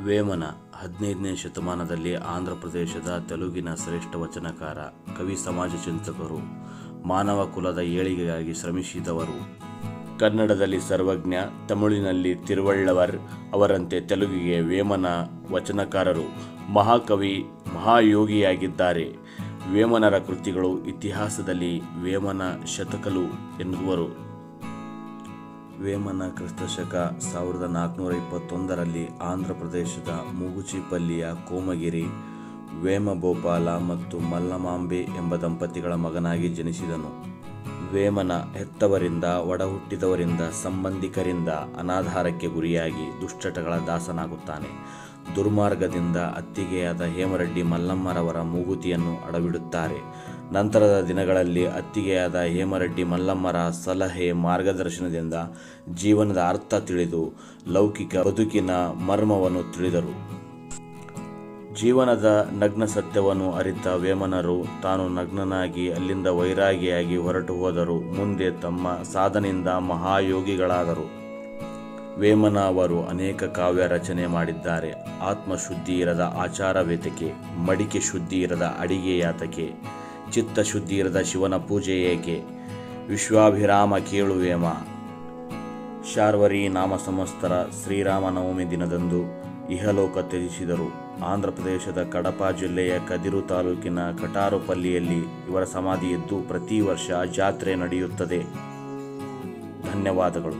ವೇಮನ 15ನೇ ಶತಮಾನದಲ್ಲಿ ಆಂಧ್ರ ಪ್ರದೇಶದ ತೆಲುಗಿನ ಶ್ರೇಷ್ಠ ವಚನಕಾರ, ಕವಿ, ಸಮಾಜ ಚಿಂತಕರು, ಮಾನವ ಕುಲದ ಏಳಿಗೆಗಾಗಿ ಶ್ರಮಿಸಿದವರು. ಕನ್ನಡದಲ್ಲಿ ಸರ್ವಜ್ಞ, ತಮಿಳಿನಲ್ಲಿ ತಿರುವಳ್ಳವರ್ ಅವರಂತೆ ತೆಲುಗಿಗೆ ವೇಮನ ವಚನಕಾರರು ಮಹಾಕವಿ, ಮಹಾಯೋಗಿಯಾಗಿದ್ದಾರೆ. ವೇಮನರ ಕೃತಿಗಳು ಇತಿಹಾಸದಲ್ಲಿ ವೇಮನ ಶತಕಲು ಎನ್ನುವರು. ವೇಮನ ಕ್ರಿಸ್ತಶಕ 1421ರಲ್ಲಿ ಆಂಧ್ರ ಪ್ರದೇಶದ ಮೂಗುಚಿಪಲ್ಲಿಯ ಕೋಮಗಿರಿ, ವೇಮಭೂಪಾಲ ಮತ್ತು ಮಲ್ಲಮಾಂಬೆ ಎಂಬ ದಂಪತಿಗಳ ಮಗನಾಗಿ ಜನಿಸಿದನು. ವೇಮನ ಹೆತ್ತವರಿಂದ, ಒಡಹುಟ್ಟಿದವರಿಂದ, ಸಂಬಂಧಿಕರಿಂದ ಅನಾಧಾರಕ್ಕೆ ಗುರಿಯಾಗಿ ದುಶ್ಚಟಗಳ ದಾಸನಾಗುತ್ತಾನೆ. ದುರ್ಮಾರ್ಗದಿಂದ ಅತ್ತಿಗೆಯಾದ ಹೇಮರೆಡ್ಡಿ ಮಲ್ಲಮ್ಮರವರ ಮೂಗುತಿಯನ್ನು ಅಡವಿಡುತ್ತಾರೆ. ನಂತರದ ದಿನಗಳಲ್ಲಿ ಅತ್ತಿಗೆಯಾದ ಹೇಮರೆಡ್ಡಿ ಮಲ್ಲಮ್ಮರ ಸಲಹೆ, ಮಾರ್ಗದರ್ಶನದಿಂದ ಜೀವನದ ಅರ್ಥ ತಿಳಿದು ಲೌಕಿಕ ಬದುಕಿನ ಮರ್ಮವನ್ನು ತಿಳಿದರು. ಜೀವನದ ನಗ್ನ ಸತ್ಯವನ್ನು ಅರಿತ ವೇಮನರು ತಾನು ನಗ್ನನಾಗಿ ಅಲ್ಲಿಂದ ವೈರಾಗಿಯಾಗಿ ಹೊರಟು ಹೋದರು. ಮುಂದೆ ತಮ್ಮ ಸಾಧನೆಯಿಂದ ಮಹಾಯೋಗಿಗಳಾದರು. ವೇಮನ ಅವರು ಅನೇಕ ಕಾವ್ಯ ರಚನೆ ಮಾಡಿದ್ದಾರೆ. ಆತ್ಮಶುದ್ಧಿ ಇರದ ಆಚಾರವೇತಕೆ, ಮಡಿಕೆ ಶುದ್ಧಿ ಇರದ ಅಡಿಗೆ ಯಾತಕೆ, ಚಿತ್ತ ಶುದ್ಧಿ ಇರದ ಶಿವನ ಪೂಜೆ ಏಕೆ, ವಿಶ್ವಾಭಿರಾಮ ಕೇಳುವೇಮ, ಶಾರ್ವರಿ ನಾಮ ಸಂವತ್ಸರ ಶ್ರೀರಾಮನವಮಿ ದಿನದಂದು ಇಹಲೋಕ ತ್ಯಜಿಸಿದರು. ಆಂಧ್ರ ಪ್ರದೇಶದ ಕಡಪ ಜಿಲ್ಲೆಯ ಕದಿರು ತಾಲೂಕಿನ ಕಟಾರುಪಲ್ಲಿಯಲ್ಲಿ ಇವರ ಸಮಾಧಿ ಇದ್ದು ಪ್ರತಿ ವರ್ಷ ಜಾತ್ರೆ ನಡೆಯುತ್ತದೆ. ಧನ್ಯವಾದಗಳು.